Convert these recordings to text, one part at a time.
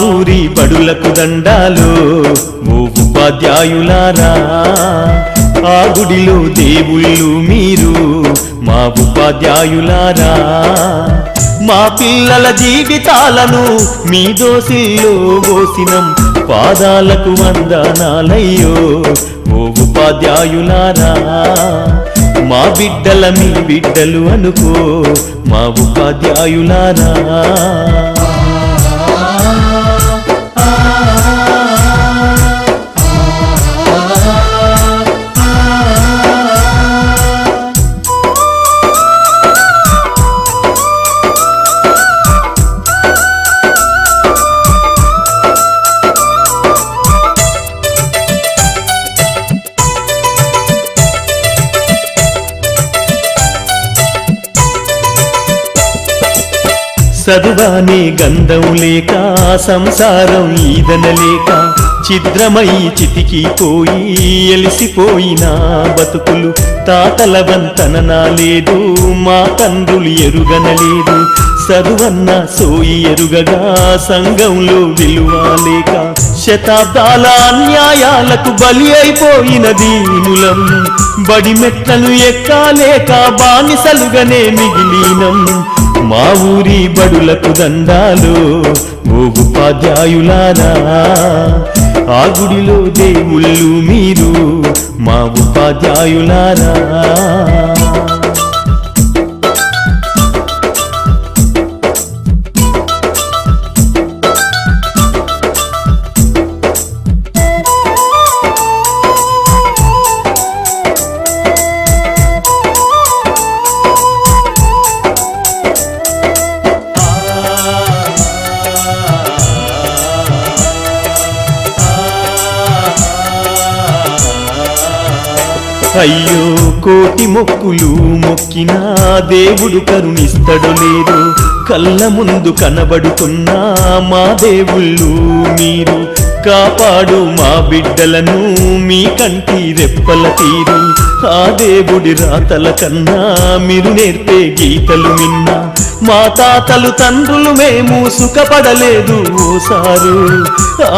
ఊరి బడులకు దండాలు ఓ ఉపాధ్యాయులారా, ఆ గుడిలో దేవుళ్ళు మీరు మా ఉపాధ్యాయులారా. మా పిల్లల జీవితాలను మీ దోసిల్లో పోసినం, పాదాలకు వందనాలయ్యో ఓ ఉపాధ్యాయులారా. మా బిడ్డల మీ బిడ్డలు అనుకో మా ఉపాధ్యాయులారా. చదువానే గంధం లేక సంసారం ఈదనలేక ఛిద్రమై చితికిపోయి ఎలిసిపోయిన బతుకులు. తాతల వంతన లేదు, మా తండ్రులు ఎరుగనలేదు. చదువన్న సోయి ఎరుగగా సంఘంలో విలువ లేక శతాబ్దాల అన్యాయాలకు బలి అయిపోయిన దీనులం. బడి మెట్లను ఎక్కాలేక బానిసలుగానే మిగిలినం. మా ఊరి బడులకు దండాలు ఓ ఉపాధ్యాయులారా, ఆ గుడిలో దేవుళ్ళు మీరు మా ఉపాధ్యాయులారా. అయ్యో కోటి మొక్కులు మొక్కినా దేవుడు కరుణిస్తడు లేదు. కళ్ళ ముందు కనబడుతున్నా మా దేవుళ్ళు మీరు. కాపాడు మా బిడ్డలను మీ కంటి రెప్పల తీరు. ఆ దేవుడి రాతల కన్నా మీరు నేర్పే గీతలు విన్నా. మా తాతలు తండ్రులు మేము సుఖపడలేదు ఓసారు.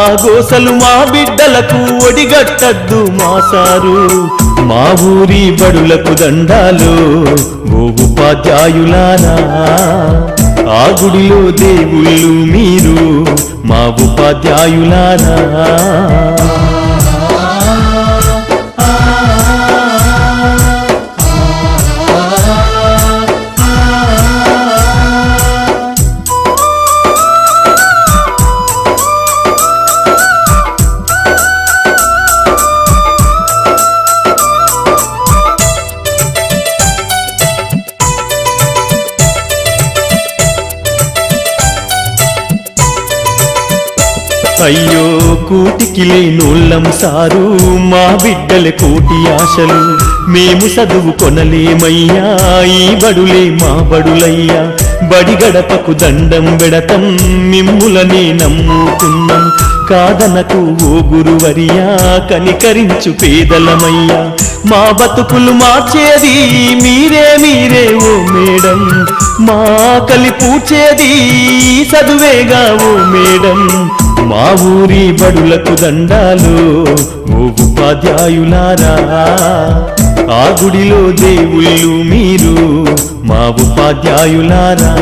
ఆ గోసలు మా బిడ్డలకు ఒడిగట్టద్దు మా సారు. మా ఊరి బడులకు దండాలు ఓ ఉపాధ్యాయులారా, ఆ గుడిలో దేవుళ్ళు మీరు మా ఉపాధ్యాయులారా. అయ్యో కూటికి లేనోళ్ళం సారు, మా బిడ్డల కోటి ఆశలు. మేము చదువు కొనలేమయ్యా, ఈ బడులే మా బడులయ్యా. బడి గడపకు దండం పెడతం, మిమ్ములనే నమ్ముకున్నాం. కాదనకు ఓ గురువరియా, కనికరించు పేదలమయ్యా. మా బతుకులు మార్చేది మీరే మీరే ఓ మేడం. మా కలి పూడ్చేది చదువేగా ఓ మేడం. మా ఊరి బడులకు దండాలు ఓ ఉపాధ్యాయులారా, ఆ గుడిలో దేవుళ్ళు మీరు మా ఉపాధ్యాయులారా.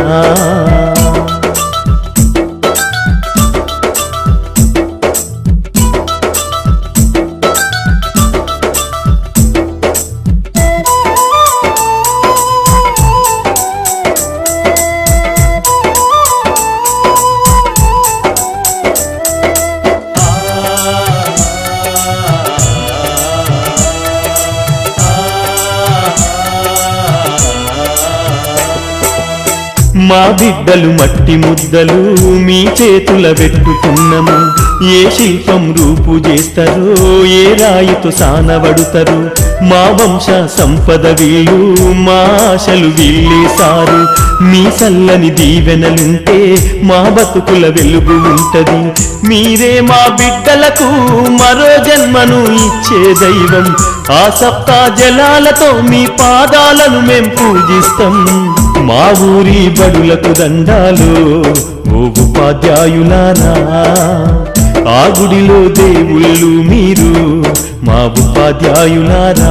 మా బిడ్డలు మట్టి ముద్దలు మీ చేతుల పెట్టుకున్నాము. ఏ శిల్పం రూపు చేస్తారో, ఏ రాయితో సానబడుతారు. మా వంశ సంపద వీళ్ళు, మా ఆశలు వీళ్ళేసారు. మీ చల్లని దీవెనలుంటే మా బతుకుల వెలుగు ఉంటది. మీరే మా బిడ్డలకు మరో జన్మను ఇచ్చే దైవం. ఆ సప్తా జలాలతో మీ పాదాలను మేం పూజిస్తాం. మా ఊరి బడులకు దండాలు ఓ ఉపాధ్యాయులారా ఆ గుడిలో దేవుళ్ళు మీరు మా ఉపాధ్యాయులారా